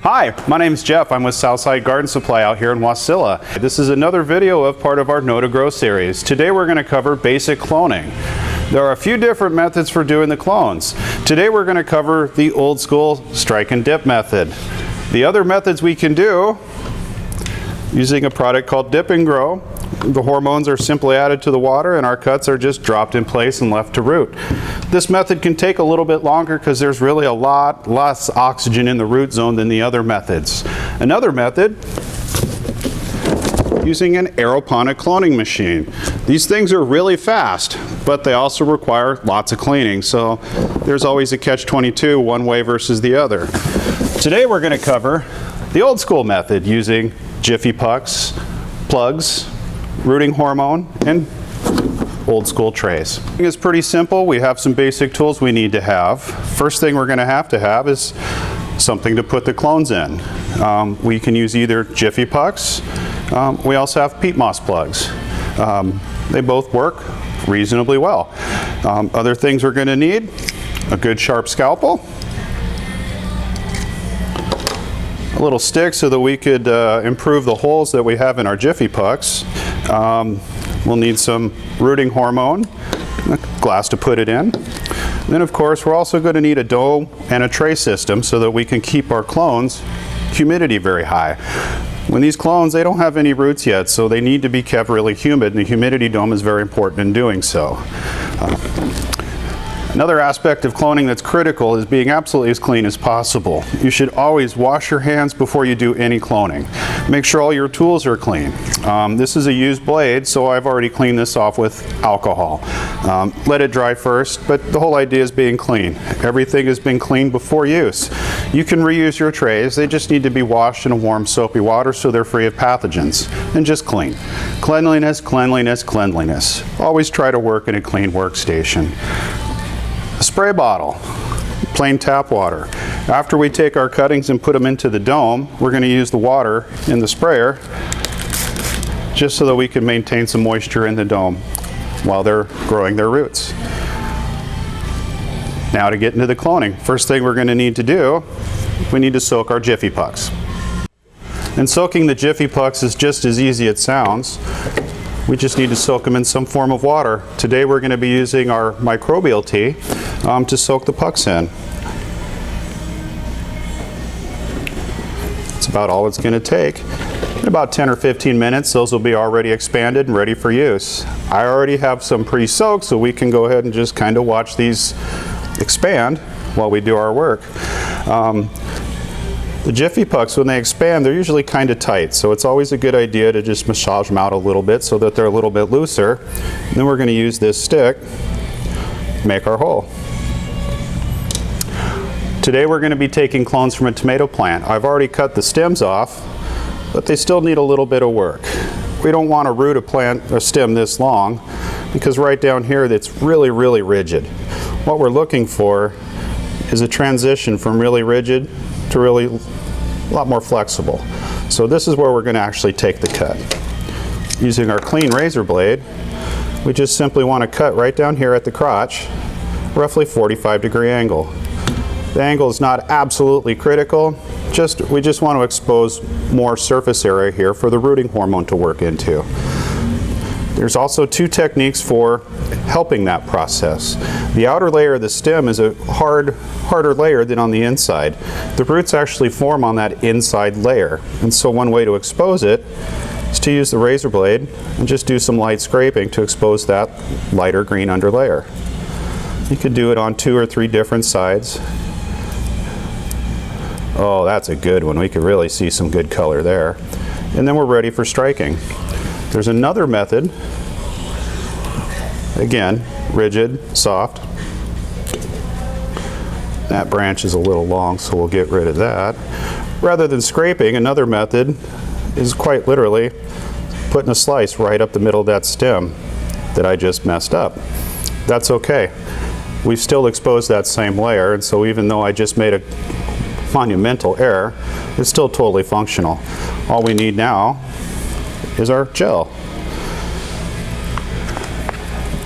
Hi, my name is Jeff. I'm with Southside Garden Supply out here in Wasilla. This is another video of part of our Know to Grow series. Today we're going to cover basic cloning. There are a few different methods for doing the clones. Today we're going to cover the old school strike and dip method. The other methods we can do using a product called Dip and Grow. The hormones are simply added to the water and our cuts are just dropped in place and left to root. This method can take a little bit longer because there's really a lot less oxygen in the root zone than the other methods. Another method, using an aeroponic cloning machine. These things are really fast, but they also require lots of cleaning, so there's always a catch-22 one way versus the other. Today we're going to cover the old school method using Jiffy pucks, plugs, rooting hormone, and old school trays. It's pretty simple. We have some basic tools we need to have. First thing we're going to have is something to put the clones in. We can use either Jiffy pucks. We also have peat moss plugs. They both work reasonably well. Other things we're going to need: a good sharp scalpel, a little stick so that we could improve the holes that we have in our Jiffy pucks. We'll need some rooting hormone, a glass to put it in. Then of course we're also going to need a dome and a tray system so that we can keep our clones humidity very high. When these clones, they don't have any roots yet, so they need to be kept really humid, and the humidity dome is very important in doing so. Another aspect of cloning that's critical is being absolutely as clean as possible. You should always wash your hands before you do any cloning. Make sure all your tools are clean. This is a used blade, so I've already cleaned this off with alcohol. Let it dry first, but the whole idea is being clean. Everything has been cleaned before use. You can reuse your trays. They just need to be washed in a warm soapy water so they're free of pathogens, and just clean. Cleanliness, cleanliness, cleanliness. Always try to work in a clean workstation. A spray bottle, plain tap water. After we take our cuttings and put them into the dome, we're going to use the water in the sprayer just so that we can maintain some moisture in the dome while they're growing their roots. Now to get into the cloning. First thing we're going to need to do, we need to soak our Jiffy pucks. And soaking the Jiffy pucks is just as easy as it sounds. We just need to soak them in some form of water. Today we're going to be using our microbial tea to soak the pucks in. That's about all it's going to take. In about 10 or 15 minutes, those will be already expanded and ready for use. I already have some pre-soaked, so we can go ahead and just kind of watch these expand while we do our work. The Jiffy pucks, when they expand, they're usually kind of tight, so it's always a good idea to just massage them out a little bit so that they're a little bit looser. And then we're going to use this stick to make our hole. Today we're going to be taking clones from a tomato plant. I've already cut the stems off, but they still need a little bit of work. We don't want to root a stem this long because right down here it's really, really rigid. What we're looking for is a transition from really rigid to really a lot more flexible. So this is where we're going to actually take the cut. Using our clean razor blade, we just simply want to cut right down here at the crotch, roughly 45-degree angle. The angle is not absolutely critical, we just want to expose more surface area here for the rooting hormone to work into. There's also two techniques for helping that process. The outer layer of the stem is a harder layer than on the inside. The roots actually form on that inside layer, and so one way to expose it is to use the razor blade and just do some light scraping to expose that lighter green underlayer. You could do it on 2 or 3 different sides. Oh, that's a good one. We can really see some good color there. And then we're ready for striking. There's another method, again, rigid, soft. That branch is a little long, so we'll get rid of that. Rather than scraping, another method is quite literally putting a slice right up the middle of that stem that I just messed up. That's okay. We've still exposed that same layer, and so even though I just made a monumental error, it's still totally functional. All we need now is our gel.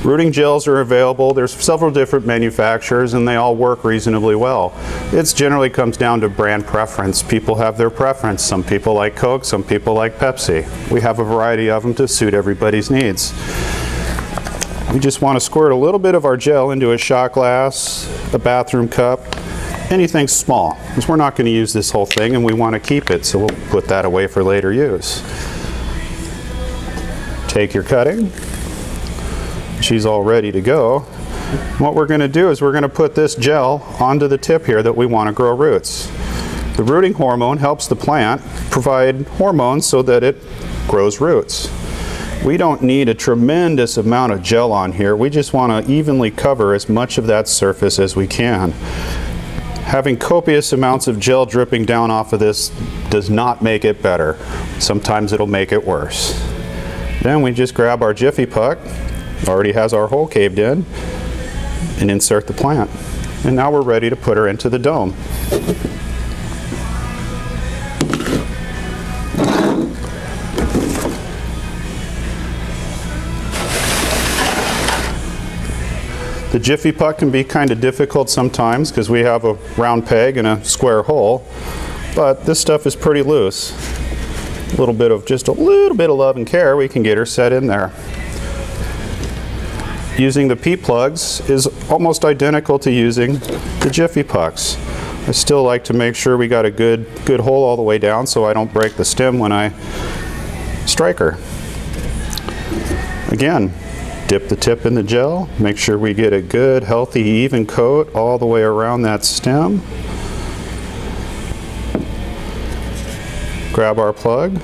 Rooting gels are available. There's several different manufacturers and they all work reasonably well. It generally comes down to brand preference. People have their preference. Some people like Coke, some people like Pepsi. We have a variety of them to suit everybody's needs. We just want to squirt a little bit of our gel into a shot glass, a bathroom cup, anything small, because we're not going to use this whole thing and we want to keep it, so we'll put that away for later use. Take your cutting. She's all ready to go. What we're going to do is we're going to put this gel onto the tip here that we want to grow roots. The rooting hormone helps the plant provide hormones so that it grows roots. We don't need a tremendous amount of gel on here. We just want to evenly cover as much of that surface as we can. Having copious amounts of gel dripping down off of this does not make it better. Sometimes it'll make it worse. Then we just grab our Jiffy Puck, already has our hole caved in, and insert the plant. And now we're ready to put her into the dome. The Jiffy Puck can be kind of difficult sometimes because we have a round peg and a square hole, but this stuff is pretty loose. Just a little bit of love and care, we can get her set in there. Using the P plugs is almost identical to using the Jiffy Pucks. I still like to make sure we got a good hole all the way down so I don't break the stem when I strike her. Again, dip the tip in the gel, make sure we get a good, healthy, even coat all the way around that stem. Grab our plug,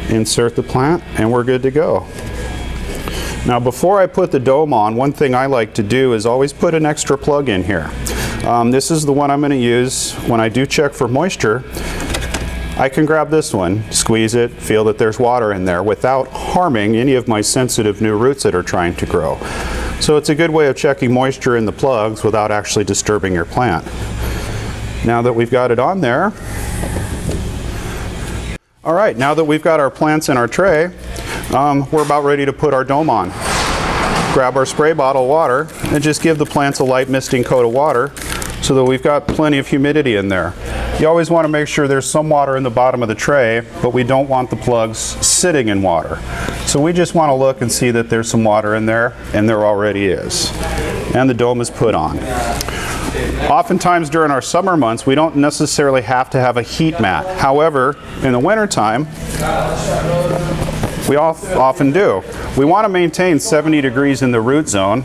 insert the plant, and we're good to go. Now before I put the dome on, one thing I like to do is always put an extra plug in here. This is the one I'm going to use when I do check for moisture. I can grab this one, squeeze it, feel that there's water in there without harming any of my sensitive new roots that are trying to grow. So it's a good way of checking moisture in the plugs without actually disturbing your plant. Now that we've got it on there, all right, now that we've got our plants in our tray, we're about ready to put our dome on. Grab our spray bottle of water and just give the plants a light misting coat of water so that we've got plenty of humidity in there. You always want to make sure there's some water in the bottom of the tray, but we don't want the plugs sitting in water. So we just want to look and see that there's some water in there, and there already is. And the dome is put on. Oftentimes during our summer months, we don't necessarily have to have a heat mat. However, in the wintertime, we often do. We want to maintain 70 degrees in the root zone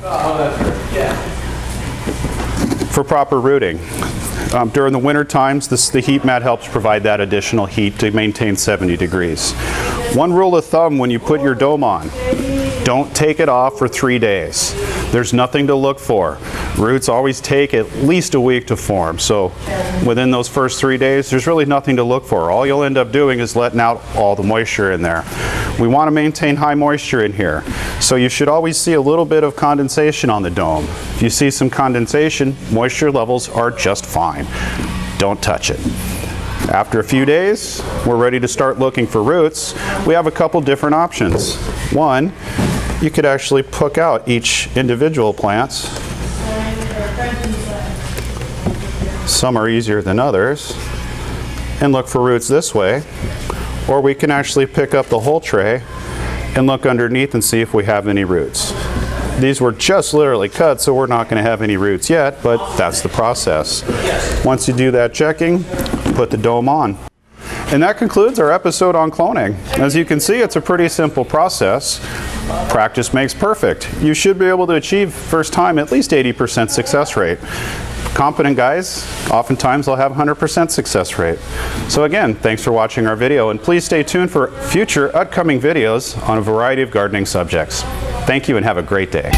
for proper rooting. During the winter times, the heat mat helps provide that additional heat to maintain 70 degrees. One rule of thumb when you put your dome on, don't take it off for 3 days. There's nothing to look for. Roots always take at least a week to form, so within those first 3 days, there's really nothing to look for. All you'll end up doing is letting out all the moisture in there. We want to maintain high moisture in here, so you should always see a little bit of condensation on the dome. If you see some condensation, moisture levels are just fine. Don't touch it. After a few days, we're ready to start looking for roots. We have a couple different options. One, you could actually pick out each individual plants. Some are easier than others, and look for roots this way. Or we can actually pick up the whole tray and look underneath and see if we have any roots. These were just literally cut, so we're not going to have any roots yet, but that's the process. Once you do that checking, put the dome on. And that concludes our episode on cloning. As you can see, it's a pretty simple process. Practice makes perfect. You should be able to achieve first time at least 80% success rate. Competent guys, oftentimes they'll have 100% success rate. So again, thanks for watching our video, and please stay tuned for future upcoming videos on a variety of gardening subjects. Thank you and have a great day.